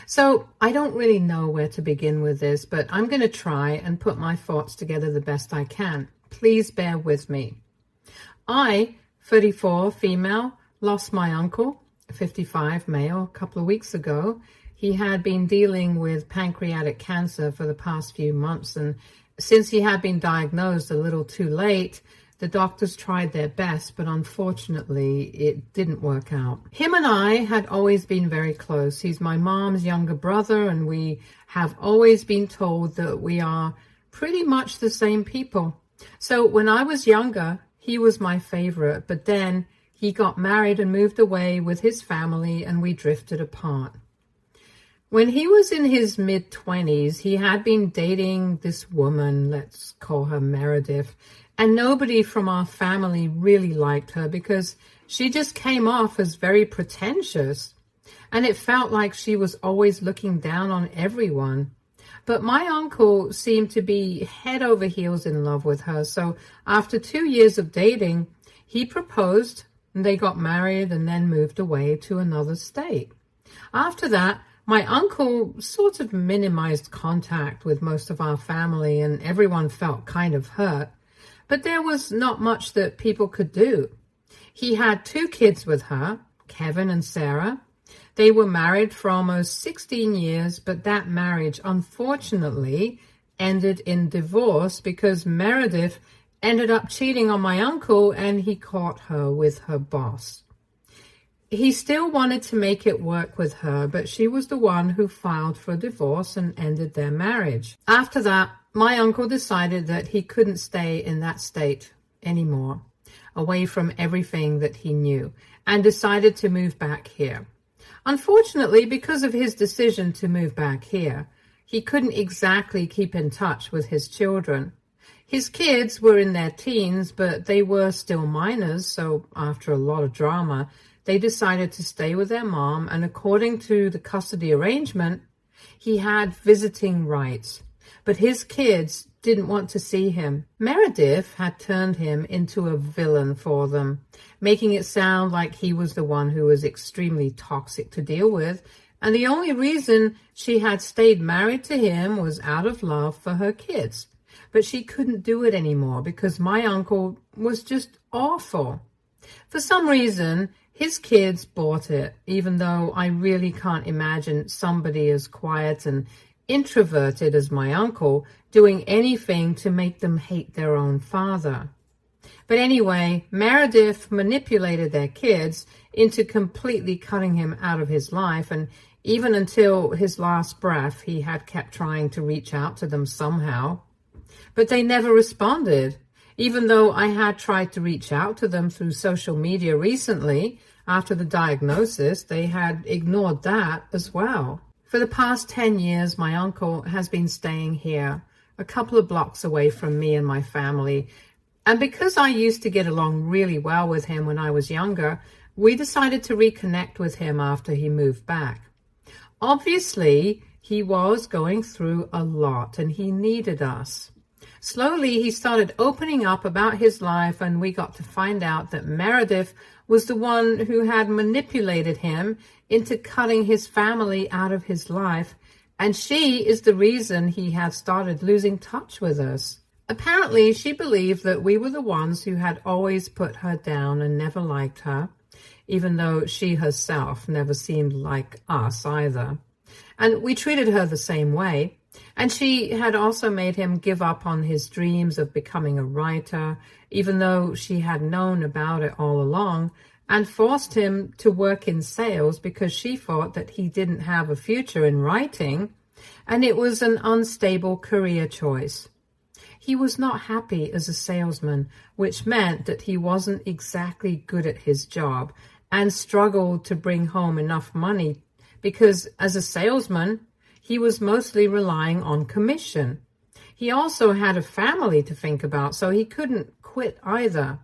So I don't really know where to begin with this, but I'm going to try and put my thoughts together the best I can. Please bear with me. I, 34, female, lost my uncle, 55, male, a couple of weeks ago. He had been dealing with pancreatic cancer for the past few months, and since he had been diagnosed a little too late, the doctors tried their best, but unfortunately, it didn't work out. Him and I had always been very close. He's my mom's younger brother, and we have always been told that we are pretty much the same people. So when I was younger, he was my favorite, but then he got married and moved away with his family, and we drifted apart. When he was in his mid-20s, he had been dating this woman, let's call her Meredith, and nobody from our family really liked her because she just came off as very pretentious, and it felt like she was always looking down on everyone. But my uncle seemed to be head over heels in love with her, so after 2 years of dating, he proposed, and they got married and then moved away to another state. After that, my uncle sort of minimized contact with most of our family, and everyone felt kind of hurt. But there was not much that people could do. He had 2 kids with her, Kevin and Sarah. They were married for almost 16 years, but that marriage, unfortunately, ended in divorce because Meredith ended up cheating on my uncle, and he caught her with her boss. He still wanted to make it work with her, but she was the one who filed for divorce and ended their marriage. After that, my uncle decided that he couldn't stay in that state anymore, away from everything that he knew, and decided to move back here. Unfortunately, because of his decision to move back here, he couldn't exactly keep in touch with his children. His kids were in their teens, but they were still minors, so after a lot of drama, they decided to stay with their mom, and according to the custody arrangement, he had visiting rights. But his kids didn't want to see him. Meredith had turned him into a villain for them, making it sound like he was the one who was extremely toxic to deal with, and the only reason she had stayed married to him was out of love for her kids. But she couldn't do it anymore because my uncle was just awful. For some reason, his kids bought it, even though I really can't imagine somebody as quiet and introverted as my uncle doing anything to make them hate their own father. But anyway, Meredith manipulated their kids into completely cutting him out of his life, and even until his last breath, he had kept trying to reach out to them somehow. But they never responded. Even though I had tried to reach out to them through social media recently, after the diagnosis, they had ignored that as well. For the past 10 years, my uncle has been staying here, a couple of blocks away from me and my family. And because I used to get along really well with him when I was younger, we decided to reconnect with him after he moved back. Obviously, he was going through a lot and he needed us. Slowly, he started opening up about his life, and we got to find out that Meredith was the one who had manipulated him into cutting his family out of his life, and she is the reason he had started losing touch with us. Apparently, she believed that we were the ones who had always put her down and never liked her, even though she herself never seemed like us either. And we treated her the same way. And she had also made him give up on his dreams of becoming a writer, even though she had known about it all along, and forced him to work in sales because she thought that he didn't have a future in writing, and it was an unstable career choice. He was not happy as a salesman, which meant that he wasn't exactly good at his job and struggled to bring home enough money because as a salesman, he was mostly relying on commission. He also had a family to think about, so he couldn't quit either.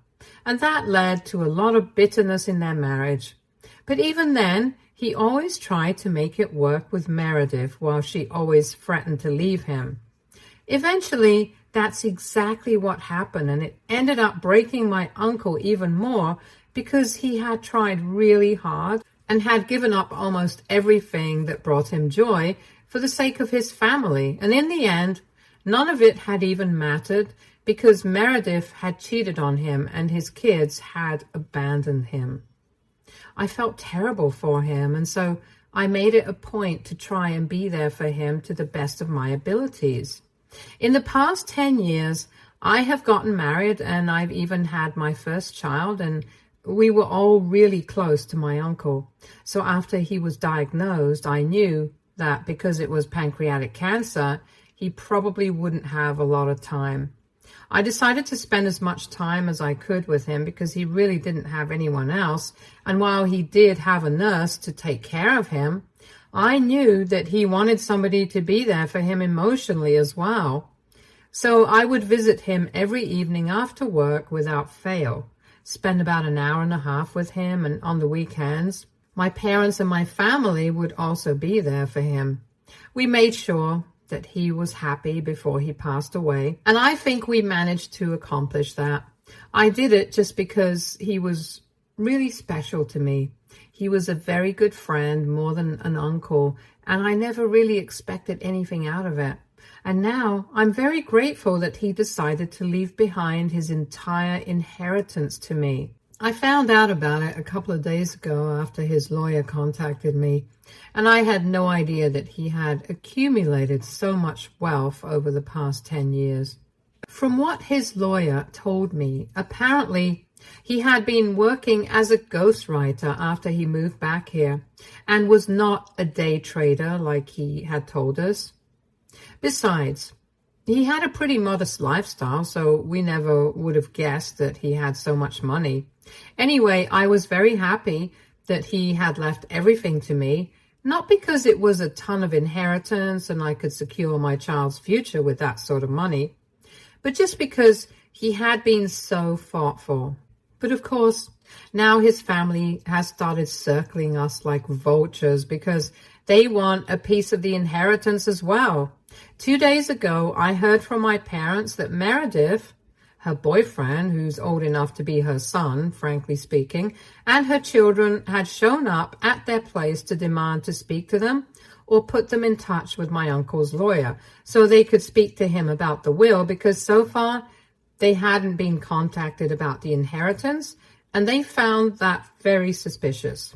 And that led to a lot of bitterness in their marriage. But even then, he always tried to make it work with Meredith while she always threatened to leave him. Eventually, that's exactly what happened, and it ended up breaking my uncle even more because he had tried really hard and had given up almost everything that brought him joy for the sake of his family. And in the end, none of it had even mattered because Meredith had cheated on him and his kids had abandoned him. I felt terrible for him, and so I made it a point to try and be there for him to the best of my abilities. In the past 10 years, I have gotten married and I've even had my first child, and we were all really close to my uncle. So after he was diagnosed, I knew that because it was pancreatic cancer, he probably wouldn't have a lot of time. I decided to spend as much time as I could with him because he really didn't have anyone else. And while he did have a nurse to take care of him, I knew that he wanted somebody to be there for him emotionally as well. So I would visit him every evening after work without fail, spend about an hour and a half with him, and on the weekends, my parents and my family would also be there for him. We made sure that he was happy before he passed away, and I think we managed to accomplish that. I did it just because he was really special to me. He was a very good friend, more than an uncle, and I never really expected anything out of it. And now I'm very grateful that he decided to leave behind his entire inheritance to me. I found out about it a couple of days ago after his lawyer contacted me, and I had no idea that he had accumulated so much wealth over the past 10 years. From what his lawyer told me, apparently he had been working as a ghostwriter after he moved back here and was not a day trader like he had told us. Besides, he had a pretty modest lifestyle, so we never would have guessed that he had so much money. Anyway, I was very happy that he had left everything to me, not because it was a ton of inheritance and I could secure my child's future with that sort of money, but just because he had been so thoughtful. But of course, now his family has started circling us like vultures because they want a piece of the inheritance as well. 2 days ago, I heard from my parents that Meredith, her boyfriend, who's old enough to be her son, frankly speaking, and her children had shown up at their place to demand to speak to them or put them in touch with my uncle's lawyer so they could speak to him about the will, because so far they hadn't been contacted about the inheritance, and they found that very suspicious.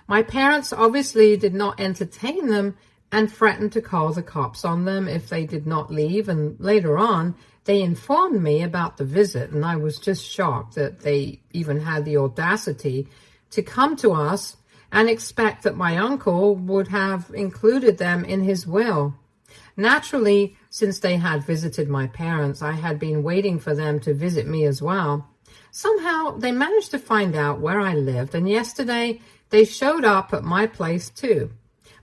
My parents obviously did not entertain them and threatened to call the cops on them if they did not leave, and later on they informed me about the visit, and I was just shocked that they even had the audacity to come to us and expect that my uncle would have included them in his will. Naturally, since they had visited my parents, I had been waiting for them to visit me as well. Somehow they managed to find out where I lived, and yesterday they showed up at my place too.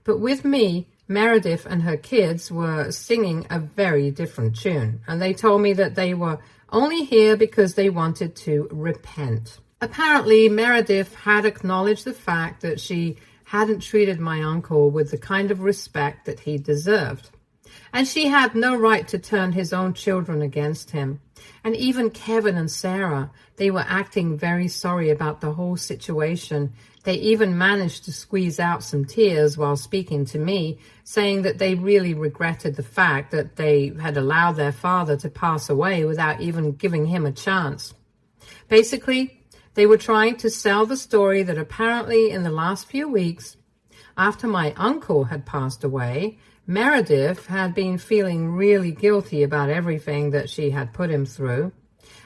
But with me, Meredith and her kids were singing a very different tune, and they told me that they were only here because they wanted to repent. Apparently, Meredith had acknowledged the fact that she hadn't treated my uncle with the kind of respect that he deserved, and she had no right to turn his own children against him. And even Kevin and Sarah, they were acting very sorry about the whole situation. They even managed to squeeze out some tears while speaking to me, saying that they really regretted the fact that they had allowed their father to pass away without even giving him a chance. Basically, they were trying to sell the story that apparently in the last few weeks, after my uncle had passed away, Meredith had been feeling really guilty about everything that she had put him through.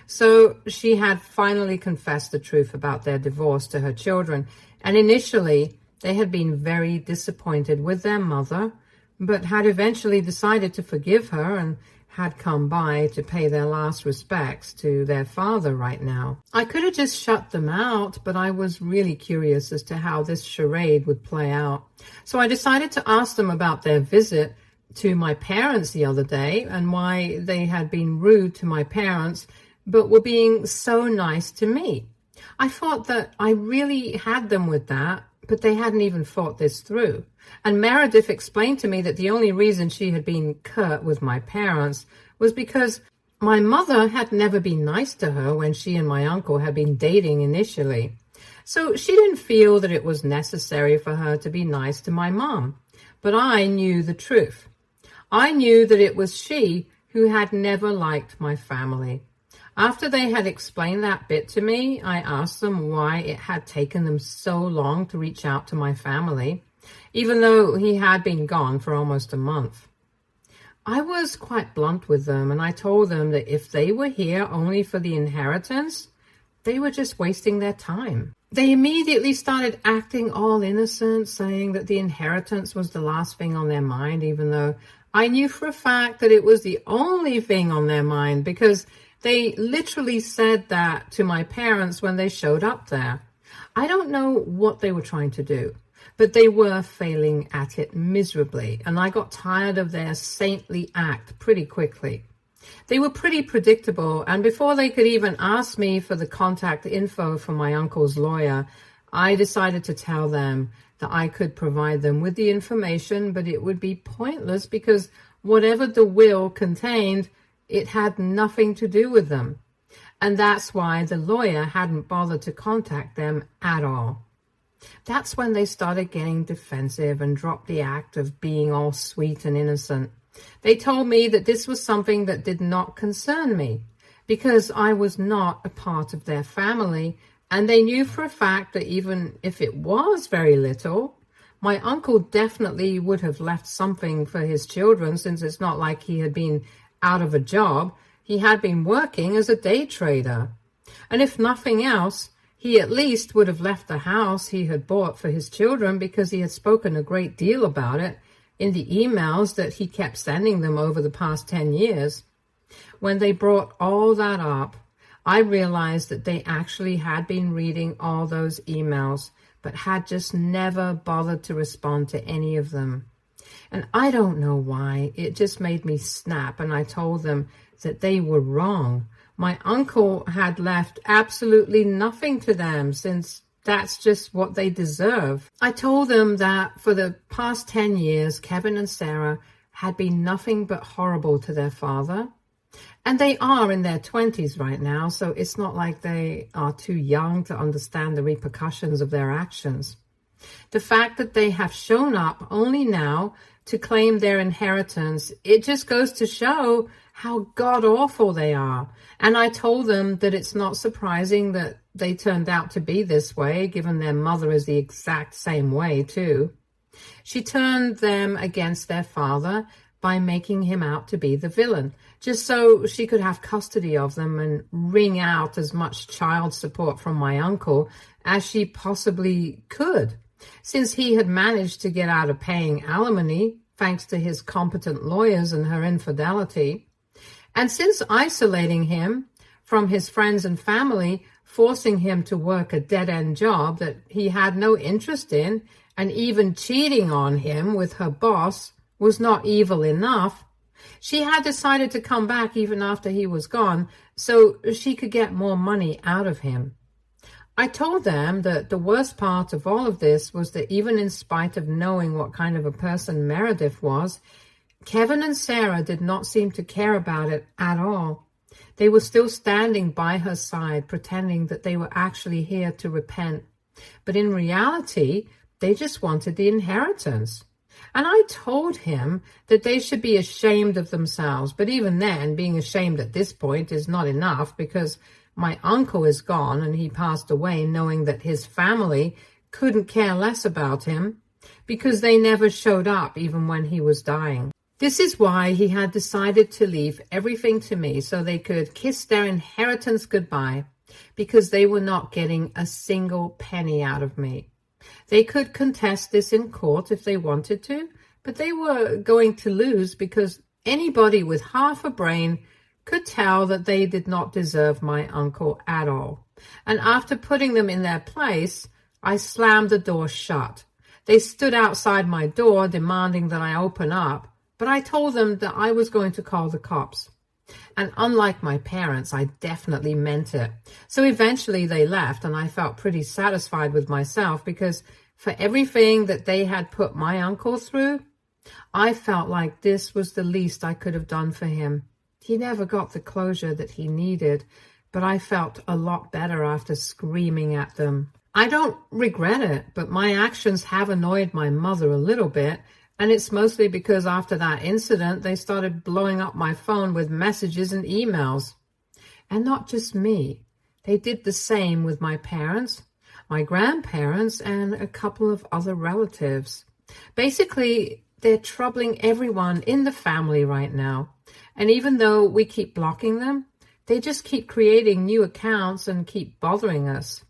So she had finally confessed the truth about their divorce to her children. And initially, they had been very disappointed with their mother, but had eventually decided to forgive her and had come by to pay their last respects to their father right now. I could have just shut them out, but I was really curious as to how this charade would play out. So I decided to ask them about their visit to my parents the other day and why they had been rude to my parents, but were being so nice to me. I thought that I really had them with that, but they hadn't even thought this through. And Meredith explained to me that the only reason she had been curt with my parents was because my mother had never been nice to her when she and my uncle had been dating initially. So she didn't feel that it was necessary for her to be nice to my mom. But I knew the truth. I knew that it was she who had never liked my family. After they had explained that bit to me, I asked them why it had taken them so long to reach out to my family, even though he had been gone for almost a month. I was quite blunt with them, and I told them that if they were here only for the inheritance, they were just wasting their time. They immediately started acting all innocent, saying that the inheritance was the last thing on their mind, even though I knew for a fact that it was the only thing on their mind, because they literally said that to my parents when they showed up there. I don't know what they were trying to do, but they were failing at it miserably, and I got tired of their saintly act pretty quickly. They were pretty predictable, and before they could even ask me for the contact info from my uncle's lawyer, I decided to tell them that I could provide them with the information, but it would be pointless because whatever the will contained, it had nothing to do with them. And that's why the lawyer hadn't bothered to contact them at all. That's when they started getting defensive and dropped the act of being all sweet and innocent. They told me that this was something that did not concern me because I was not a part of their family, and they knew for a fact that even if it was very little, my uncle definitely would have left something for his children, since it's not like he had been out of a job. He had been working as a day trader. And if nothing else, he at least would have left the house he had bought for his children, because he had spoken a great deal about it in the emails that he kept sending them over the past 10 years. When they brought all that up, I realized that they actually had been reading all those emails, but had just never bothered to respond to any of them. And I don't know why. It just made me snap, and I told them that they were wrong. My uncle had left absolutely nothing to them, since that's just what they deserve. I told them that for the past 10 years, Kevin and Sarah had been nothing but horrible to their father. And they are in their 20s right now, so it's not like they are too young to understand the repercussions of their actions. The fact that they have shown up only now to claim their inheritance, it just goes to show how god-awful they are. And I told them that it's not surprising that they turned out to be this way, given their mother is the exact same way too. She turned them against their father by making him out to be the villain, just so she could have custody of them and wring out as much child support from my uncle as she possibly could, since he had managed to get out of paying alimony thanks to his competent lawyers and her infidelity. And since isolating him from his friends and family, forcing him to work a dead-end job that he had no interest in, and even cheating on him with her boss was not evil enough, she had decided to come back even after he was gone so she could get more money out of him. I told them that the worst part of all of this was that even in spite of knowing what kind of a person Meredith was, Kevin and Sarah did not seem to care about it at all. They were still standing by her side, pretending that they were actually here to repent. But in reality, they just wanted the inheritance. And I told him that they should be ashamed of themselves. But even then, being ashamed at this point is not enough, because my uncle is gone and he passed away knowing that his family couldn't care less about him because they never showed up even when he was dying. This is why he had decided to leave everything to me so they could kiss their inheritance goodbye, because they were not getting a single penny out of me. They could contest this in court if they wanted to, but they were going to lose, because anybody with half a brain could tell that they did not deserve my uncle at all. And after putting them in their place, I slammed the door shut. They stood outside my door demanding that I open up, but I told them that I was going to call the cops. And unlike my parents, I definitely meant it. So eventually they left, and I felt pretty satisfied with myself, because for everything that they had put my uncle through, I felt like this was the least I could have done for him. He never got the closure that he needed, but I felt a lot better after screaming at them. I don't regret it, but my actions have annoyed my mother a little bit, and it's mostly because after that incident, they started blowing up my phone with messages and emails. And not just me. They did the same with my parents, my grandparents, and a couple of other relatives. Basically, they're troubling everyone in the family right now. And even though we keep blocking them, they just keep creating new accounts and keep bothering us.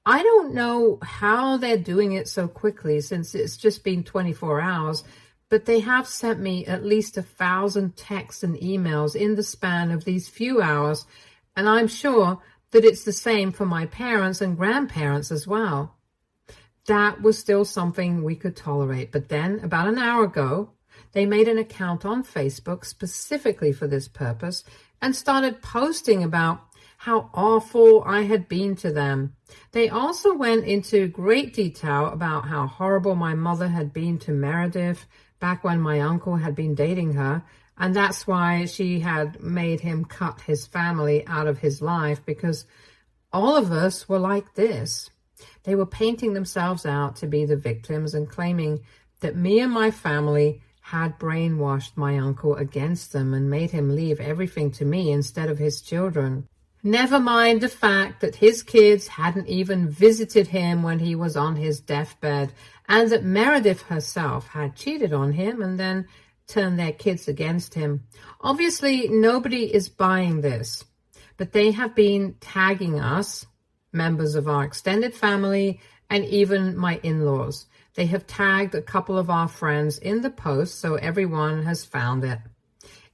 I don't know how they're doing it so quickly since it's just been 24 hours, but they have sent me at least 1,000 texts and emails in the span of these few hours, and I'm sure that it's the same for my parents and grandparents as well. That was still something we could tolerate, but then, about an hour ago, they made an account on Facebook specifically for this purpose and started posting about how awful I had been to them. They also went into great detail about how horrible my mother had been to Meredith back when my uncle had been dating her, and that's why she had made him cut his family out of his life, because all of us were like this. They were painting themselves out to be the victims and claiming that me and my family had brainwashed my uncle against them and made him leave everything to me instead of his children. Never mind the fact that his kids hadn't even visited him when he was on his deathbed, and that Meredith herself had cheated on him and then turned their kids against him. Obviously, nobody is buying this, but they have been tagging us, members of our extended family, and even my in-laws. They have tagged a couple of our friends in the post, so everyone has found it.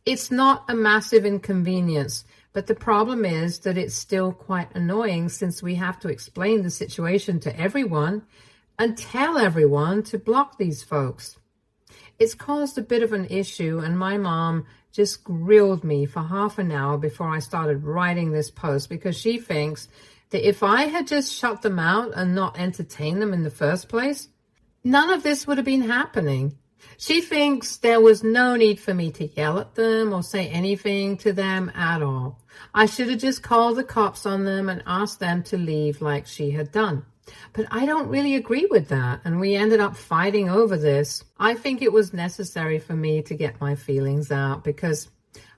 It's not a massive inconvenience, but the problem is that it's still quite annoying since we have to explain the situation to everyone and tell everyone to block these folks. It's caused a bit of an issue, and my mom just grilled me for half an hour before I started writing this post because she thinks that if I had just shut them out and not entertained them in the first place, none of this would have been happening. She thinks there was no need for me to yell at them or say anything to them at all. I should have just called the cops on them and asked them to leave like she had done. But I don't really agree with that, and we ended up fighting over this. I think it was necessary for me to get my feelings out because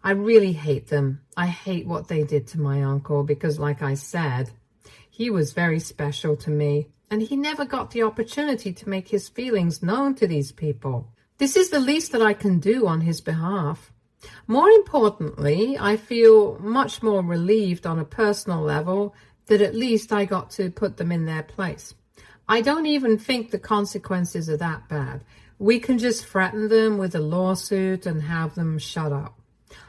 I really hate them. I hate what they did to my uncle because, like I said, he was very special to me, and he never got the opportunity to make his feelings known to these people. This is the least that I can do on his behalf. More importantly, I feel much more relieved on a personal level that at least I got to put them in their place. I don't even think the consequences are that bad. We can just threaten them with a lawsuit and have them shut up.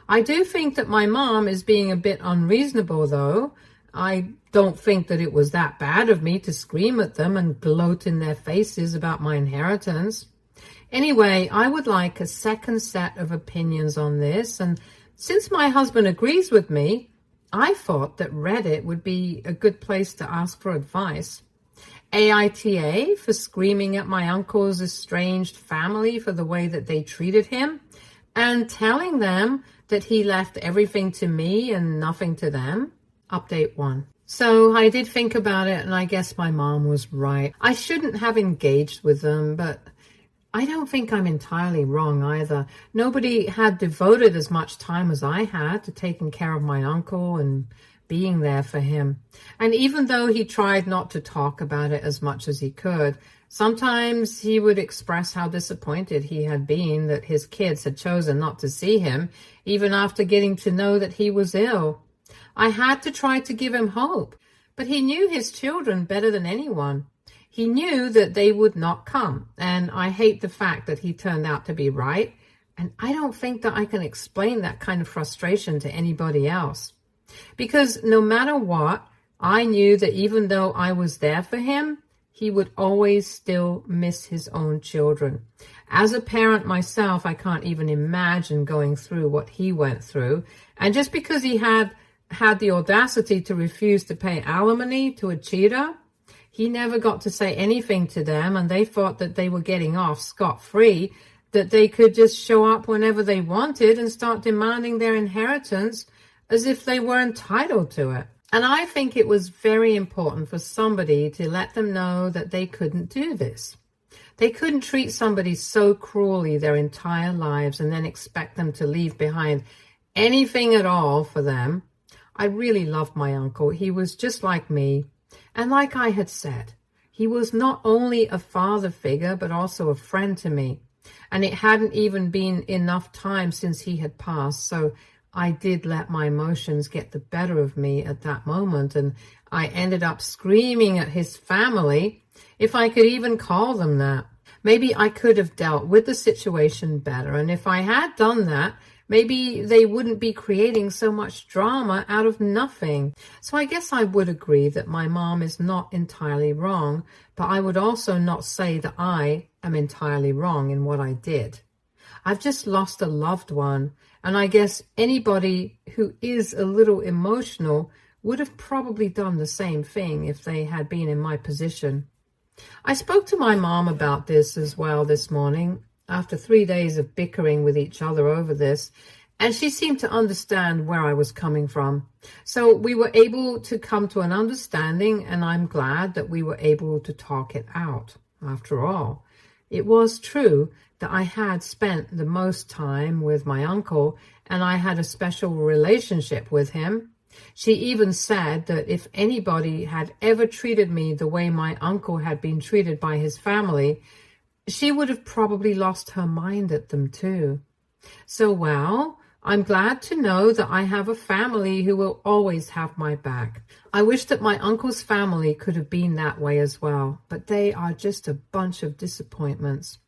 I do think that my mom is being a bit unreasonable, though. I don't think that it was that bad of me to scream at them and gloat in their faces about my inheritance. Anyway, I would like a second set of opinions on this, and since my husband agrees with me, I thought that Reddit would be a good place to ask for advice. AITA for screaming at my uncle's estranged family for the way that they treated him, and telling them that he left everything to me and nothing to them. Update 1. So I did think about it, and I guess my mom was right. I shouldn't have engaged with them, but I don't think I'm entirely wrong either. Nobody had devoted as much time as I had to taking care of my uncle and being there for him. And even though he tried not to talk about it as much as he could, sometimes he would express how disappointed he had been that his kids had chosen not to see him, even after getting to know that he was ill. I had to try to give him hope, but he knew his children better than anyone. He knew that they would not come, and I hate the fact that he turned out to be right, and I don't think that I can explain that kind of frustration to anybody else. Because no matter what, I knew that even though I was there for him, he would always still miss his own children. As a parent myself, I can't even imagine going through what he went through, and just because he had the audacity to refuse to pay alimony to a cheater, he never got to say anything to them, and they thought that they were getting off scot-free, that they could just show up whenever they wanted and start demanding their inheritance as if they were entitled to it. And I think it was very important for somebody to let them know that they couldn't do this. They couldn't treat somebody so cruelly their entire lives and then expect them to leave behind anything at all for them. I really loved my uncle. He was just like me. And like I had said, he was not only a father figure, but also a friend to me. And it hadn't even been enough time since he had passed. So I did let my emotions get the better of me at that moment. And I ended up screaming at his family, if I could even call them that. Maybe I could have dealt with the situation better. And if I had done that, maybe they wouldn't be creating so much drama out of nothing. So I guess I would agree that my mom is not entirely wrong, but I would also not say that I am entirely wrong in what I did. I've just lost a loved one, and I guess anybody who is a little emotional would have probably done the same thing if they had been in my position. I spoke to my mom about this as well this morning, after 3 days of bickering with each other over this, and she seemed to understand where I was coming from. So we were able to come to an understanding, and I'm glad that we were able to talk it out. After all, it was true that I had spent the most time with my uncle, and I had a special relationship with him. She even said that if anybody had ever treated me the way my uncle had been treated by his family, she would have probably lost her mind at them too. So, well, I'm glad to know that I have a family who will always have my back. I wish that my uncle's family could have been that way as well, but they are just a bunch of disappointments.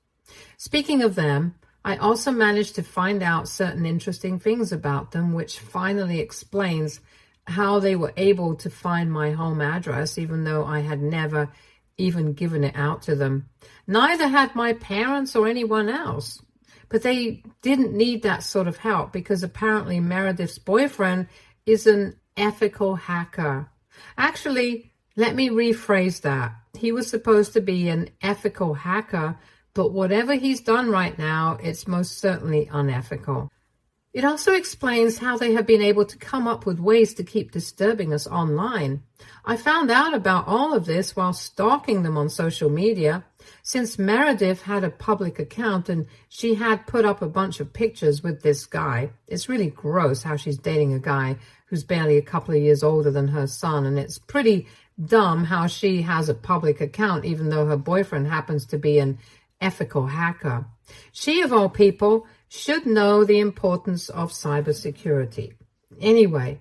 Speaking of them, I also managed to find out certain interesting things about them, which finally explains how they were able to find my home address, even though I had never even given it out to them. Neither had my parents or anyone else. But they didn't need that sort of help because apparently Meredith's boyfriend is an ethical hacker. Actually, let me rephrase that. He was supposed to be an ethical hacker, but whatever he's done right now, it's most certainly unethical. It also explains how they have been able to come up with ways to keep disturbing us online. I found out about all of this while stalking them on social media, since Meredith had a public account and she had put up a bunch of pictures with this guy. It's really gross how she's dating a guy who's barely a couple of years older than her son, and it's pretty dumb how she has a public account even though her boyfriend happens to be an ethical hacker. She, of all people, should know the importance of cybersecurity. Anyway,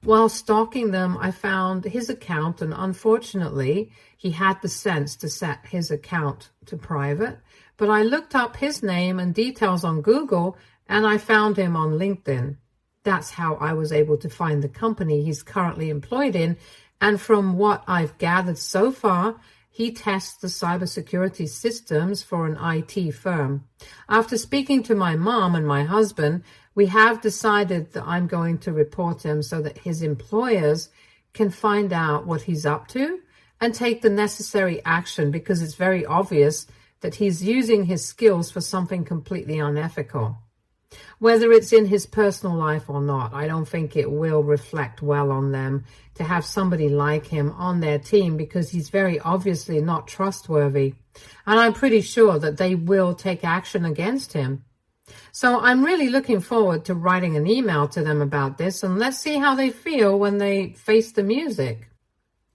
while stalking them, I found his account, and unfortunately, he had the sense to set his account to private. But I looked up his name and details on Google, and I found him on LinkedIn. That's how I was able to find the company he's currently employed in, and from what I've gathered so far, he tests the cybersecurity systems for an IT firm. After speaking to my mom and my husband, we have decided that I'm going to report him so that his employers can find out what he's up to and take the necessary action, because it's very obvious that he's using his skills for something completely unethical. Whether it's in his personal life or not, I don't think it will reflect well on them to have somebody like him on their team, because he's very obviously not trustworthy. And I'm pretty sure that they will take action against him. So I'm really looking forward to writing an email to them about this, and let's see how they feel when they face the music.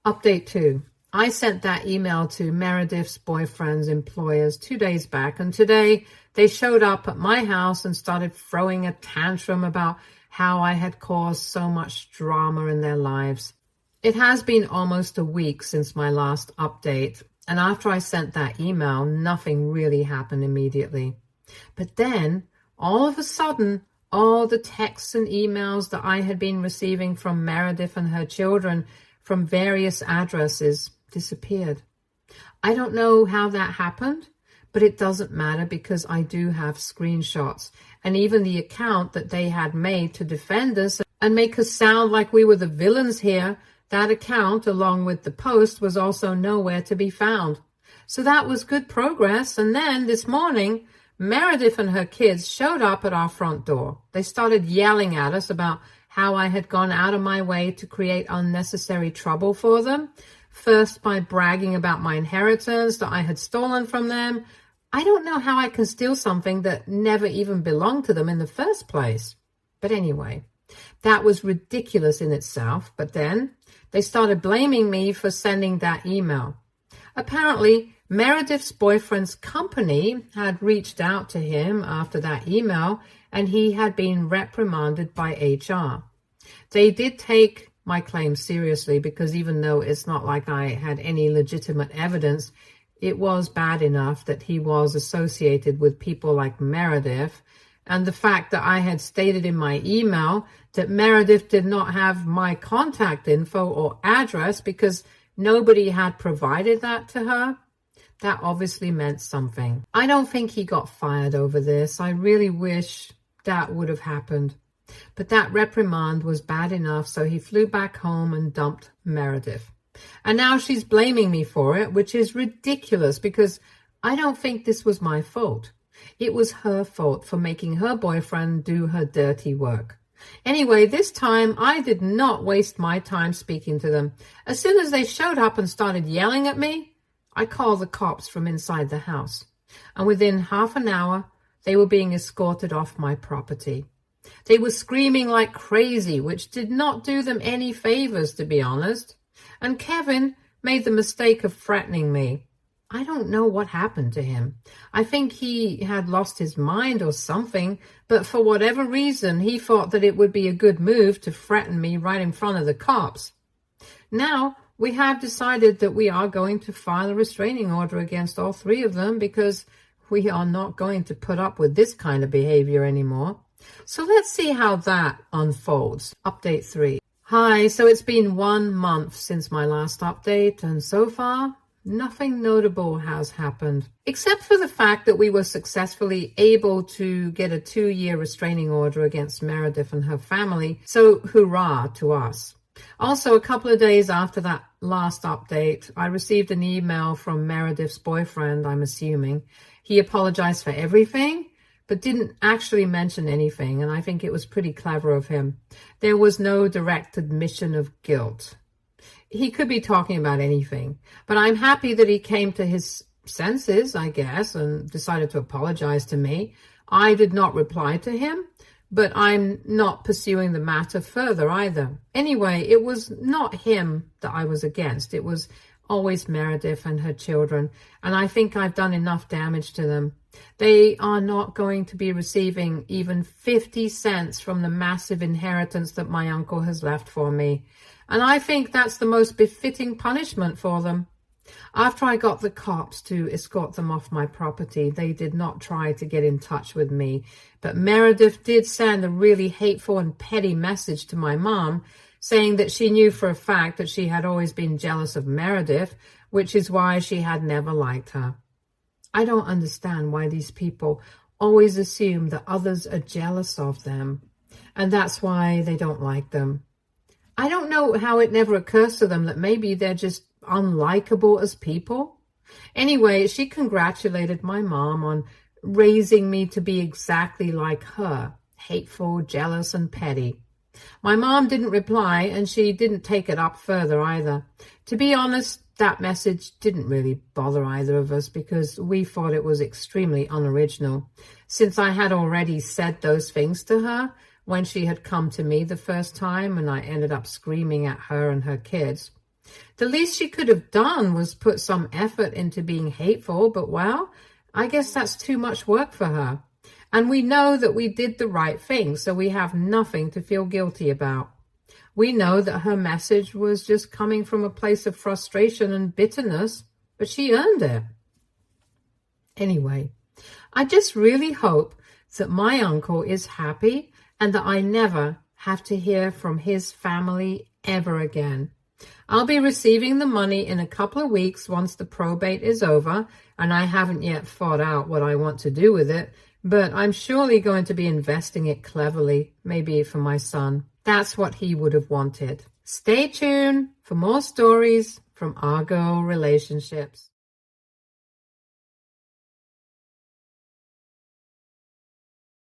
Update 2. I sent that email to Meredith's boyfriend's employers 2 days back, and today they showed up at my house and started throwing a tantrum about how I had caused so much drama in their lives. It has been almost a week since my last update, and after I sent that email, nothing really happened immediately. But then, all of a sudden, all the texts and emails that I had been receiving from Meredith and her children from various addresses disappeared. I don't know how that happened, but it doesn't matter because I do have screenshots, and even the account that they had made to defend us and make us sound like we were the villains here, that account, along with the post, was also nowhere to be found. So that was good progress. And then this morning, Meredith and her kids showed up at our front door. They started yelling at us about how I had gone out of my way to create unnecessary trouble for them. First, by bragging about my inheritance that I had stolen from them. I don't know how I can steal something that never even belonged to them in the first place. But anyway, that was ridiculous in itself. But then they started blaming me for sending that email. Apparently, Meredith's boyfriend's company had reached out to him after that email, and he had been reprimanded by HR. They did take my claim seriously because even though it's not like I had any legitimate evidence, it was bad enough that he was associated with people like Meredith. And the fact that I had stated in my email that Meredith did not have my contact info or address because nobody had provided that to her, that obviously meant something. I don't think he got fired over this. I really wish that would have happened. But that reprimand was bad enough, so he flew back home and dumped Meredith. And now she's blaming me for it, which is ridiculous because I don't think this was my fault. It was her fault for making her boyfriend do her dirty work. Anyway, this time I did not waste my time speaking to them. As soon as they showed up and started yelling at me, I called the cops from inside the house. And within half an hour, they were being escorted off my property. They were screaming like crazy, which did not do them any favors, to be honest. And Kevin made the mistake of threatening me. I don't know what happened to him. I think he had lost his mind or something, but for whatever reason, he thought that it would be a good move to threaten me right in front of the cops. Now, we have decided that we are going to file a restraining order against all three of them because we are not going to put up with this kind of behavior anymore. So let's see how that unfolds. Update 3. Hi, so it's been 1 month since my last update, and so far, nothing notable has happened, except for the fact that we were successfully able to get a 2-year restraining order against Meredith and her family, so hurrah to us. Also, a couple of days after that last update, I received an email from Meredith's boyfriend, I'm assuming. He apologized for everything, but didn't actually mention anything, and I think it was pretty clever of him. There was no direct admission of guilt. He could be talking about anything, but I'm happy that he came to his senses, I guess, and decided to apologize to me. I did not reply to him, but I'm not pursuing the matter further either. Anyway, it was not him that I was against. It was always Meredith and her children, and I think I've done enough damage to them. They are not going to be receiving even 50 cents from the massive inheritance that my uncle has left for me. And I think that's the most befitting punishment for them. After I got the cops to escort them off my property, they did not try to get in touch with me. But Meredith did send a really hateful and petty message to my mom, saying that she knew for a fact that she had always been jealous of Meredith, which is why she had never liked her. I don't understand why these people always assume that others are jealous of them, and that's why they don't like them. I don't know how it never occurs to them that maybe they're just unlikable as people. Anyway, she congratulated my mom on raising me to be exactly like her, hateful, jealous, and petty. My mom didn't reply, and she didn't take it up further either. To be honest, that message didn't really bother either of us because we thought it was extremely unoriginal, since I had already said those things to her when she had come to me the first time and I ended up screaming at her and her kids. The least she could have done was put some effort into being hateful, but well, I guess that's too much work for her. And we know that we did the right thing, so we have nothing to feel guilty about. We know that her message was just coming from a place of frustration and bitterness, but she earned it. Anyway, I just really hope that my uncle is happy and that I never have to hear from his family ever again. I'll be receiving the money in a couple of weeks once the probate is over, and I haven't yet thought out what I want to do with it, but I'm surely going to be investing it cleverly, maybe for my son. That's what he would have wanted. Stay tuned for more stories from our girl relationships.